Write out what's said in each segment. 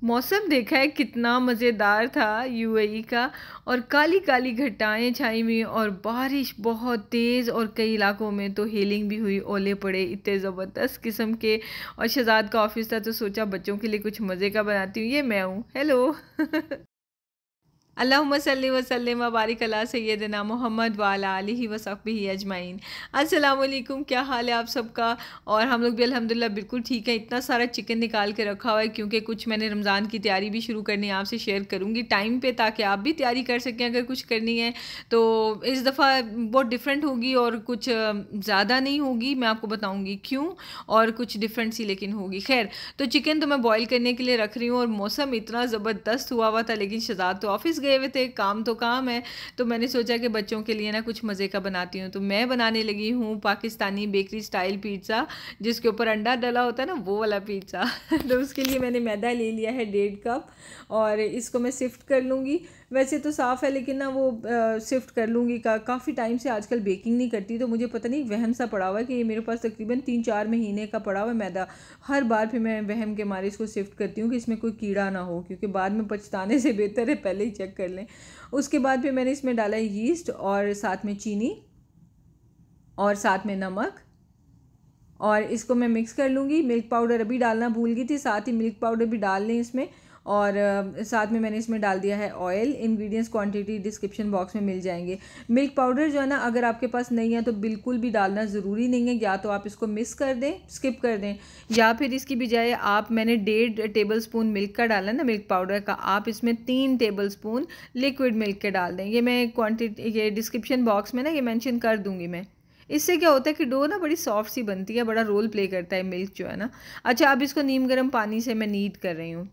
मौसम देखा है कितना मज़ेदार था यूएई का, और काली काली घटाएं छाई हुई और बारिश बहुत तेज़, और कई इलाकों में तो हेलिंग भी हुई, ओले पड़े इतने ज़बरदस्त किस्म के। और शहजाद का ऑफिस था तो सोचा बच्चों के लिए कुछ मज़े का बनाती हूँ। ये मैं हूँ, हेलो। अल्लाहुम्मा सल्ली व सल्लिम व बारिक अला सय्यदना मोहम्मद व अला आलिहि व सहबिही अजमाइन। अस्सलाम वालेकुम, क्या हाल है आप सबका। और हम लोग भी अल्हम्दुलिल्लाह बिल्कुल ठीक है। इतना सारा चिकन निकाल के रखा हुआ है क्योंकि कुछ मैंने रमज़ान की तैयारी भी शुरू करनी है, आपसे शेयर करूँगी टाइम पे, ताकि आप भी तैयारी कर सकें अगर कुछ करनी है तो। इस दफ़ा बहुत डिफरेंट होगी और कुछ ज़्यादा नहीं होगी, मैं आपको बताऊँगी क्यों, और कुछ डिफरेंट सी लेकिन होगी। खैर, तो चिकन तो मैं बॉयल करने के लिए रख रही हूँ, और मौसम इतना ज़बरदस्त हुआ था, लेकिन शहजाद तो ऑफिस गए हुए थे, काम तो काम है। तो मैंने सोचा कि बच्चों के लिए ना कुछ मज़े का बनाती हूँ, तो मैं बनाने लगी हूँ पाकिस्तानी बेकरी स्टाइल पिज़्ज़ा, जिसके ऊपर अंडा डला होता है ना, वो वाला पिज़्ज़ा। तो उसके लिए मैंने मैदा ले लिया है 1.5 कप, और इसको मैं सिफ्ट कर लूँगी। वैसे तो साफ़ है लेकिन ना वो सिफ्ट कर लूँगी। काफ़ी टाइम से आजकल बेकिंग नहीं करती, तो मुझे पता नहीं वहम सा पड़ा हुआ है कि ये मेरे पास तकरीबन 3-4 महीने का पड़ा हुआ है मैदा। हर बार फिर मैं वहम के मारे इसको सिफ्ट करती हूँ कि इसमें कोई कीड़ा ना हो, क्योंकि बाद में पछताने से बेहतर है पहले ही चेक कर लें। उसके बाद फिर मैंने इसमें डाला यीस्ट, और साथ में चीनी, और साथ में नमक, और इसको मैं मिक्स कर लूँगी। मिल्क पाउडर अभी डालना भूल गई थी, साथ ही मिल्क पाउडर भी डाल लें इसमें। और साथ में मैंने इसमें डाल दिया है oil. Ingredients quantity description box में मिल जाएंगे। मिल्क पाउडर जो है ना, अगर आपके पास नहीं है तो बिल्कुल भी डालना ज़रूरी नहीं है, या तो आप इसको मिस कर दें, स्किप कर दें, या फिर इसकी बजाय आप, मैंने 1.5 टेबल स्पून मिल्क का डाला ना, मिल्क पाउडर का, आप इसमें 3 टेबल स्पून लिक्विड मिल्क के डाल दें। ये मैं क्वान्टिटी ये डिस्क्रिप्शन बॉक्स में ना ये मेंशन कर दूँगी मैं। इससे क्या होता है कि डो ना बड़ी सॉफ्ट सी बनती है, बड़ा रोल प्ले करता है मिल्क जो है ना। अच्छा, अब इसको नीम गर्म पानी से मैं नीड कर रही हूँ।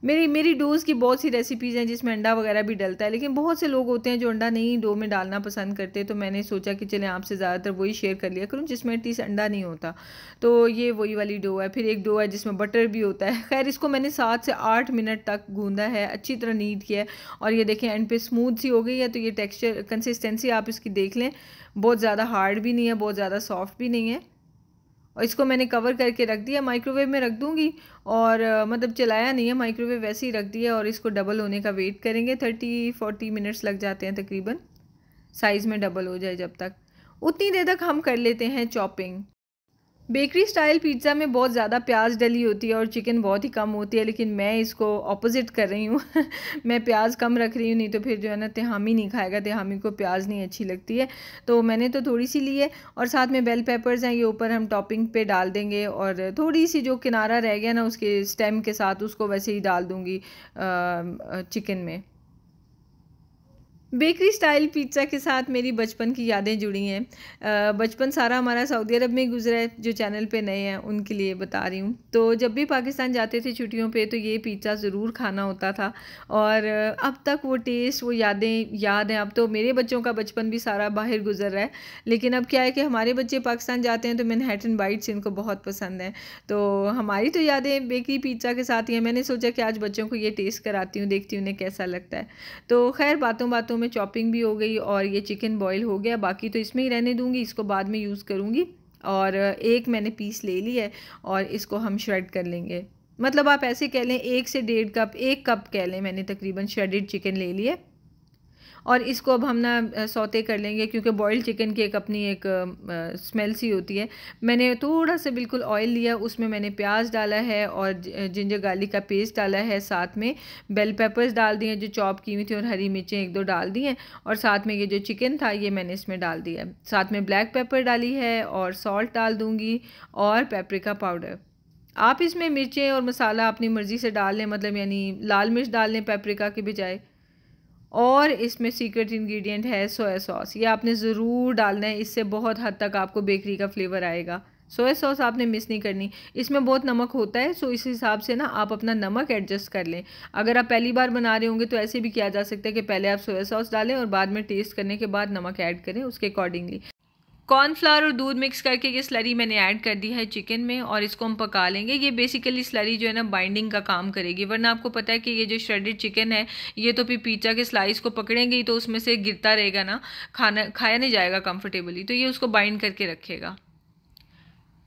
मेरी डोज़ की बहुत सी रेसिपीज़ हैं जिसमें अंडा वगैरह भी डलता है, लेकिन बहुत से लोग होते हैं जो अंडा नहीं डो में डालना पसंद करते, तो मैंने सोचा कि चलें आपसे ज़्यादातर वही शेयर कर लिया करूँ जिसमें एटलीस्ट अंडा नहीं होता। तो ये वही वाली डो है। फिर एक डो है जिसमें बटर भी होता है। खैर, इसको मैंने 7 से 8 मिनट तक गूंदा है, अच्छी तरह नीड किया है, और ये देखें एंड पे स्मूथ सी हो गई है। तो ये टेक्स्चर कंसिस्टेंसी आप इसकी देख लें, बहुत ज़्यादा हार्ड भी नहीं है, बहुत ज़्यादा सॉफ्ट भी नहीं है। और इसको मैंने कवर करके रख दिया, माइक्रोवेव में रख दूँगी, और मतलब चलाया नहीं है, माइक्रोवेव वैसे ही रख दिया, और इसको डबल होने का वेट करेंगे। 30-40 मिनट्स लग जाते हैं तकरीबन, साइज़ में डबल हो जाए जब तक। उतनी देर तक हम कर लेते हैं चॉपिंग। बेकरी स्टाइल पिज़्ज़ा में बहुत ज़्यादा प्याज डली होती है और चिकन बहुत ही कम होती है, लेकिन मैं इसको ऑपोजिट कर रही हूँ। मैं प्याज कम रख रही हूँ, नहीं तो फिर जो है ना तिहामी नहीं खाएगा, तिहामी को प्याज नहीं अच्छी लगती है। तो मैंने तो थोड़ी सी ली है, और साथ में बेल पेपर्स हैं, ये ऊपर हम टॉपिंग पे डाल देंगे, और थोड़ी सी जो किनारा रह गया ना उसके स्टेम के साथ, उसको वैसे ही डाल दूँगी चिकन में। बेकरी स्टाइल पिज़्ज़ा के साथ मेरी बचपन की यादें जुड़ी हैं। बचपन सारा हमारा सऊदी अरब में गुजरा है। जो चैनल पे नए हैं उनके लिए बता रही हूँ। तो जब भी पाकिस्तान जाते थे छुट्टियों पे तो ये पिज़्ज़ा ज़रूर खाना होता था, और अब तक वो टेस्ट, वो यादें याद हैं। अब तो मेरे बच्चों का बचपन भी सारा बाहर गुजर रहा है, लेकिन अब क्या है कि हमारे बच्चे पाकिस्तान जाते हैं तो मैनहट्टन बाइट्स इनको बहुत पसंद है। तो हमारी तो यादें बेकरी पिज़्ज़ा के साथ ही हैं। मैंने सोचा कि आज बच्चों को ये टेस्ट कराती हूँ, देखती हूँ उन्हें कैसा लगता है। तो खैर, बातों बातों में चॉपिंग भी हो गई, और ये चिकन बॉईल हो गया। बाकी तो इसमें ही रहने दूंगी, इसको बाद में यूज़ करूँगी। और एक मैंने पीस ले लिया है, और इसको हम श्रेड कर लेंगे। मतलब आप ऐसे कह लें 1 से 1.5 कप, 1 कप कह लें, मैंने तकरीबन श्रेडेड चिकन ले लिया। और इसको अब हम ना सौते कर लेंगे, क्योंकि बॉइल्ड चिकन की एक अपनी एक स्मेल सी होती है। मैंने थोड़ा सा बिल्कुल ऑयल लिया, उसमें मैंने प्याज डाला है, और जिंजर गार्लिक का पेस्ट डाला है, साथ में बेल पेपर्स डाल दिए जो चॉप की हुई थी, और हरी मिर्चें 1-2 डाल दी हैं, और साथ में ये जो चिकन था ये मैंने इसमें डाल दिया। साथ में ब्लैक पेपर डाली है, और सॉल्ट डाल दूँगी, और पेपरिका पाउडर। आप इसमें मिर्चें और मसाला अपनी मर्ज़ी से डाल लें, मतलब यानी लाल मिर्च डाल लें पेपरिका के बजाय। और इसमें सीक्रेट इंग्रेडिएंट है सोया सॉस, ये आपने ज़रूर डालना है, इससे बहुत हद तक आपको बेकरी का फ्लेवर आएगा। सोया सॉस आपने मिस नहीं करनी। इसमें बहुत नमक होता है, सो इस हिसाब से ना आप अपना नमक एडजस्ट कर लें। अगर आप पहली बार बना रहे होंगे तो ऐसे भी किया जा सकता है कि पहले आप सोया सॉस डालें और बाद में टेस्ट करने के बाद नमक ऐड करें उसके अकॉर्डिंगली। कॉर्नफ्लावर और दूध मिक्स करके ये स्लरी मैंने ऐड कर दी है चिकन में, और इसको हम पका लेंगे। ये बेसिकली स्लरी जो है ना बाइंडिंग का काम करेगी, वरना आपको पता है कि ये जो श्रेडेड चिकन है ये तो फिर पिज़्ज़ा के स्लाइस को पकड़ेंगे ही तो उसमें से गिरता रहेगा ना, खाया नहीं जाएगा कंफर्टेबली, तो ये उसको बाइंड करके रखेगा।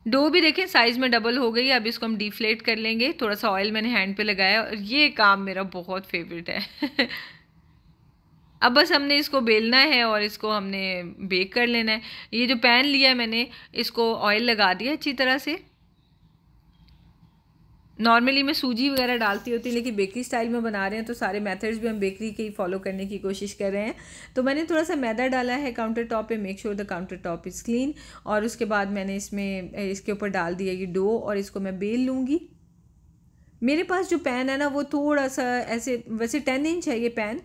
डो भी देखें साइज़ में डबल हो गई। अब इसको हम डिफ्लेट कर लेंगे। थोड़ा सा ऑयल मैंने हैंड पे लगाया और ये काम मेरा बहुत फेवरेट है। अब बस हमने इसको बेलना है और इसको हमने बेक कर लेना है। ये जो पैन लिया है मैंने, इसको ऑयल लगा दिया अच्छी तरह से। नॉर्मली मैं सूजी वगैरह डालती होती, लेकिन बेकरी स्टाइल में बना रहे हैं तो सारे मेथड्स भी हम बेकरी के ही फॉलो करने की कोशिश कर रहे हैं। तो मैंने थोड़ा सा मैदा डाला है काउंटर टॉप पे। Make sure the counter top is clean. और उसके बाद मैंने इसके ऊपर डाल दिया ये डो और इसको मैं बेल लूँगी। मेरे पास जो पैन है ना वो थोड़ा सा ऐसे, वैसे 10 इंच है ये पैन,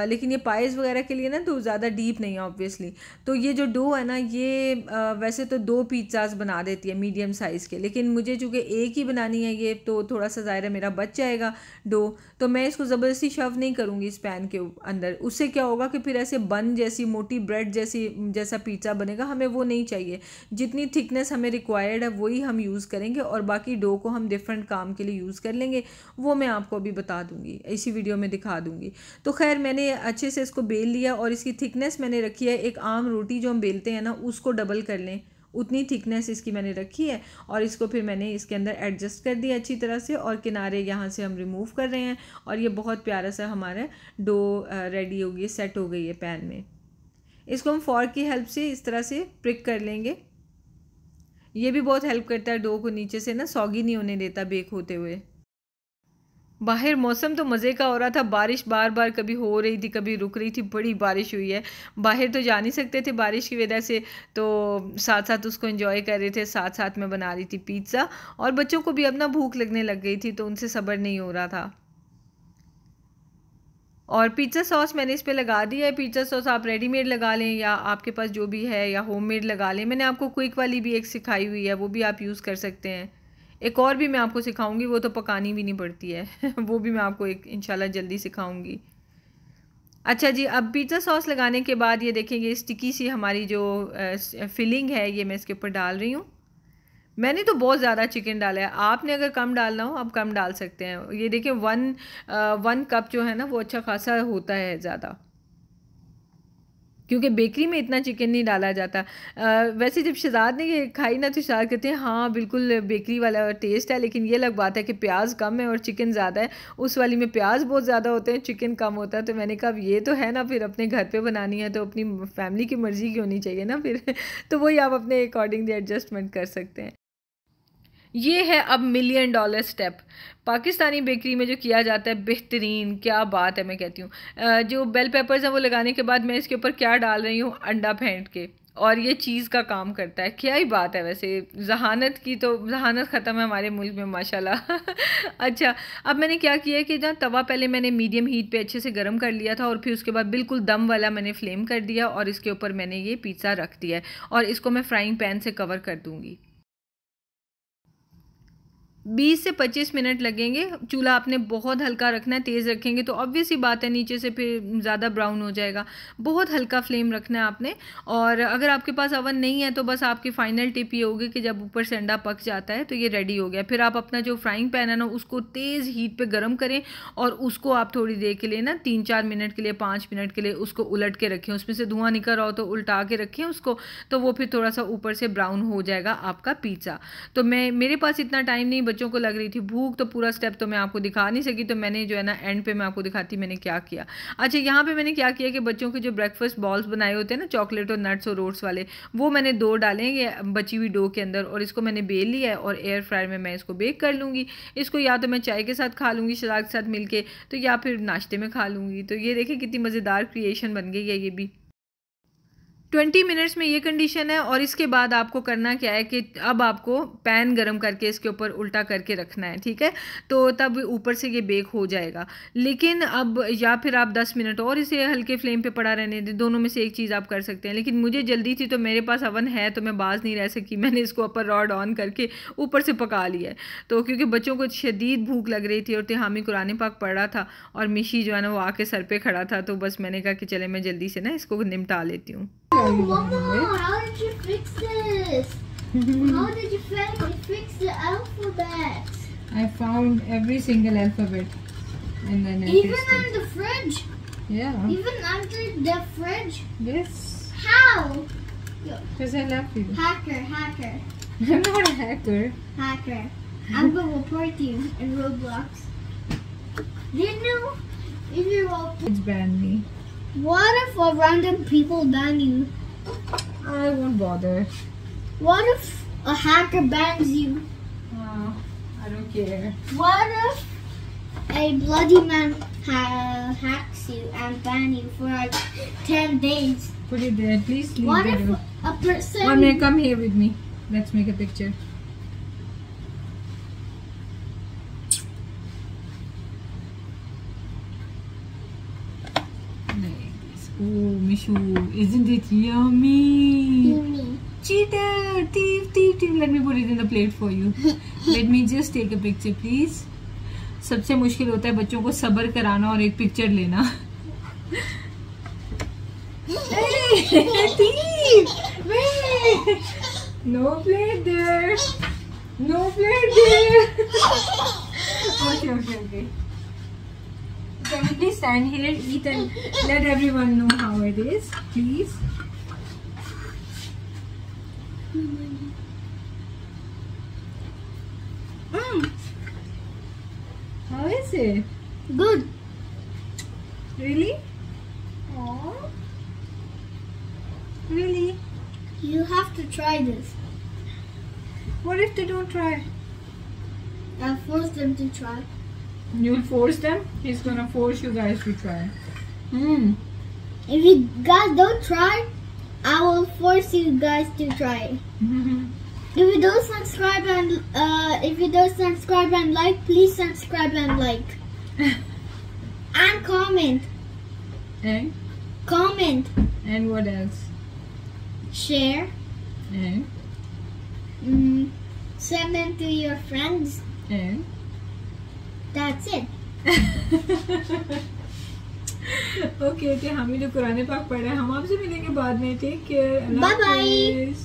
लेकिन ये पाइस वगैरह के लिए ना तो ज़्यादा डीप नहीं है ऑब्वियसली। तो ये जो डो है ना ये वैसे तो 2 पिज़्ज़ाज़ बना देती है मीडियम साइज़ के, लेकिन मुझे चूँकि एक ही बनानी है ये, तो थोड़ा सा ज़ाहिर है मेरा बच जाएगा डो। तो मैं इसको ज़बरदस्ती शव नहीं करूँगी इस पैन के अंदर। उससे क्या होगा कि फिर ऐसे बन जैसी मोटी ब्रेड जैसा पिज़्ज़ा बनेगा, हमें वो नहीं चाहिए। जितनी थिकनेस हमें रिक्वायर्ड है वही हम यूज़ करेंगे और बाकी डो को हम डिफरेंट काम के लिए यूज़ लेंगे। वो मैं आपको अभी बता दूंगी, इसी वीडियो में दिखा दूंगी। तो खैर मैंने अच्छे से इसको बेल लिया और इसकी थिकनेस मैंने रखी है, एक आम रोटी जो हम बेलते हैं ना उसको डबल कर लें उतनी थिकनेस इसकी मैंने रखी है। और इसको फिर मैंने इसके अंदर एडजस्ट कर दिया अच्छी तरह से और किनारे यहाँ से हम रिमूव कर रहे हैं और ये बहुत प्यारा सा हमारा डो रेडी हो गई, सेट हो गई है पैन में। इसको हम फॉर्क की हेल्प से इस तरह से प्रिक कर लेंगे। ये भी बहुत हेल्प करता है डो को नीचे से ना सॉगी नहीं होने देता बेक होते हुए। बाहर मौसम तो मज़े का हो रहा था। बारिश बार बार कभी हो रही थी कभी रुक रही थी, बड़ी बारिश हुई है। बाहर तो जा नहीं सकते थे बारिश की वजह से, तो साथ साथ उसको एंजॉय कर रहे थे, साथ साथ मैं बना रही थी पिज़्ज़ा। और बच्चों को भी अब ना भूख लगने लग गई थी तो उनसे सब्र नहीं हो रहा था। और पिज़्ज़ा सॉस मैंने इस पर लगा दिया है। पिज़्ज़ा सॉस आप रेडीमेड लगा लें या आपके पास जो भी है, या होममेड लगा लें। मैंने आपको क्विक वाली भी एक सिखाई हुई है, वो भी आप यूज़ कर सकते हैं। एक और भी मैं आपको सिखाऊंगी, वो तो पकानी भी नहीं पड़ती है। वो भी मैं आपको एक इंशाल्लाह जल्दी सिखाऊंगी। अच्छा जी, अब पिज़्ज़ा सॉस लगाने के बाद ये देखेंगे स्टिकी सी हमारी जो फिलिंग है ये मैं इसके ऊपर डाल रही हूँ। मैंने तो बहुत ज़्यादा चिकन डाला है, आपने अगर कम डालना हो आप कम डाल सकते हैं। ये देखिए 1 कप जो है ना वो अच्छा खासा होता है ज़्यादा, क्योंकि बेकरी में इतना चिकन नहीं डाला जाता। वैसे जब शहजाद ने ये खाई ना तो शहजाद कहते हैं हाँ बिल्कुल बेकरी वाला टेस्ट है, लेकिन ये अलग बात है कि प्याज कम है और चिकन ज़्यादा है। उस वाली में प्याज बहुत ज़्यादा होते हैं, चिकन कम होता है। तो मैंने कहा ये तो है ना, फिर अपने घर पे बनानी है तो अपनी फैमिली की मर्ज़ी की होनी चाहिए ना फिर। तो वही आप अपने अकॉर्डिंगली एडजस्टमेंट कर सकते हैं। ये है अब $1 मिलियन स्टेप पाकिस्तानी बेकरी में जो किया जाता है, बेहतरीन, क्या बात है। मैं कहती हूँ जो बेल पेपर्स हैं वो लगाने के बाद मैं इसके ऊपर क्या डाल रही हूँ, अंडा फेंट के, और ये चीज़ का काम करता है। क्या ही बात है। वैसे जहानत की तो जहानत ख़त्म है हमारे मुल्क में माशाल्लाह। अच्छा, अब मैंने क्या किया है कि जहाँ तवा पहले मैंने मीडियम हीट पे अच्छे से गर्म कर लिया था और फिर उसके बाद बिल्कुल दम वाला मैंने फ्लेम कर दिया और इसके ऊपर मैंने ये पिज़्ज़ा रख दिया है और इसको मैं फ्राइंग पैन से कवर कर दूँगी। 20 से 25 मिनट लगेंगे। चूल्हा आपने बहुत हल्का रखना है, तेज़ रखेंगे तो ऑब्वियस ही बात है नीचे से फिर ज़्यादा ब्राउन हो जाएगा। बहुत हल्का फ्लेम रखना है आपने। और अगर आपके पास अवन नहीं है तो बस आपकी फ़ाइनल टिप ये होगी कि जब ऊपर से अंडा पक जाता है तो ये रेडी हो गया। फिर आप अपना जो फ्राइंग पैन है ना उसको तेज़ हीट पर गर्म करें और उसको आप थोड़ी देर के लिए ना 3-4 मिनट के लिए 5 मिनट के लिए उसको उलट के रखें। उसमें से धुआं निकल रहा हो तो उल्टा के रखें उसको, तो वो फिर थोड़ा सा ऊपर से ब्राउन हो जाएगा आपका पिज़्ज़ा। तो मेरे पास इतना टाइम नहीं, बच्चों को लग रही थी भूख, तो पूरा स्टेप तो मैं आपको दिखा नहीं सकी। तो मैंने जो है ना एंड पे मैं आपको दिखाती मैंने क्या किया। अच्छा, यहाँ पे मैंने क्या किया कि बच्चों के जो ब्रेकफास्ट बॉल्स बनाए होते हैं ना चॉकलेट और नट्स और ओट्स वाले, वो मैंने 2 डाले ये बची हुई डो के अंदर और इसको मैंने बेल लिया है और एयर फ्रायर में मैं इसको बेक कर लूँगी। इसको या तो मैं चाय के साथ खा लूँगी शहजाद के साथ मिलके, तो या फिर नाश्ते में खा लूँगी। तो ये देखिए कितनी मज़ेदार क्रिएशन बन गई है ये भी। 20 मिनट्स में ये कंडीशन है। और इसके बाद आपको करना क्या है कि अब आपको पैन गरम करके इसके ऊपर उल्टा करके रखना है, ठीक है। तो तब ऊपर से ये बेक हो जाएगा। लेकिन अब या फिर आप 10 मिनट और इसे हल्के फ्लेम पे पड़ा रहने दें, दोनों में से एक चीज़ आप कर सकते हैं। लेकिन मुझे जल्दी थी तो मेरे पास अवन है तो मैं बाज नहीं रह सकी, मैंने इसको अपर रॉड ऑन करके ऊपर से पका लिया है। तो क्योंकि बच्चों को शदीद भूख लग रही थी और तिहामी कुरान पाक पढ़ रहा था और मिशी जो है ना वो आके सर पे खड़ा था, तो बस मैंने कहा कि चले मैं जल्दी से ना इसको निपटा लेती हूँ। Oh, Mama, how did you fix this? How did you fix the alphabet? I found every single alphabet and then even in the fridge. Yeah. Even under the fridge. Yes. How? Because I love you. Hacker. I'm not a hacker. Hacker. I'm gonna report you in Roblox. Do you know if you will? It's banned me. What if a random people ban you? I won't bother. What if a hacker bans you? Oh, I don't care. What if a bloody man hacks you and ban you for like 10 days? Put it there. Please leave What the if door. a person? One minute, come here with me. Let's make a picture. Nice. Oh, Mishu, isn't it yummy? Yummy. Cheater! Thief, thief, thief. Let me put it in the plate for you. Let me just take a picture, please. सबसे मुश्किल होता है बच्चों को सब्र कराना और एक पिक्चर लेना. Thief! Wait! No plate there. No plate there. Okay. Can you please stand here, eat and let everyone know how it is, please? How is it? Good. Really? Aww. Really? You have to try this. What if they don't try? I'll force them to try. You'll force them? He's gonna force you guys to try. If you guys don't try, I will force you guys to try. If you don't subscribe and like, please subscribe and like. And comment. And? Comment. And what else? Share. And? Send them to your friends. And? That's it. Okay हम ही तो कुरान पाक पढ़ रहे हैं. हम आपसे मिलेंगे बाद में. Take care. Bye bye.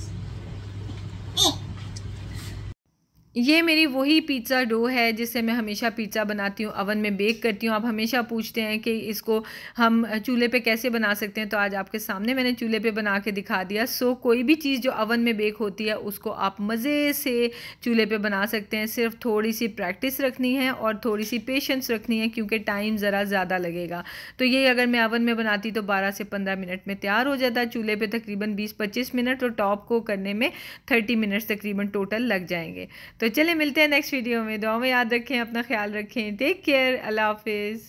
ये मेरी वही पिज़्ज़ा डो है जिससे मैं हमेशा पिज़्ज़ा बनाती हूँ, अवन में बेक करती हूँ. आप हमेशा पूछते हैं कि इसको हम चूल्हे पे कैसे बना सकते हैं, तो आज आपके सामने मैंने चूल्हे पे बना के दिखा दिया. सो कोई भी चीज़ जो अवन में बेक होती है उसको आप मज़े से चूल्हे पे बना सकते हैं. सिर्फ थोड़ी सी प्रैक्टिस रखनी है और थोड़ी सी पेशेंस रखनी है क्योंकि टाइम ज़रा ज़्यादा लगेगा. तो ये अगर मैं अवन में बनाती तो 12 से 15 मिनट में तैयार हो जाता. चूल्हे पर तकरीबन 20-25 मिनट और टॉप को करने में 30 मिनट्स तकरीबन टोटल लग जाएंगे. तो चले मिलते हैं नेक्स्ट वीडियो में. दुआ में याद रखें, अपना ख्याल रखें. Take care. अल्लाह हाफिज़.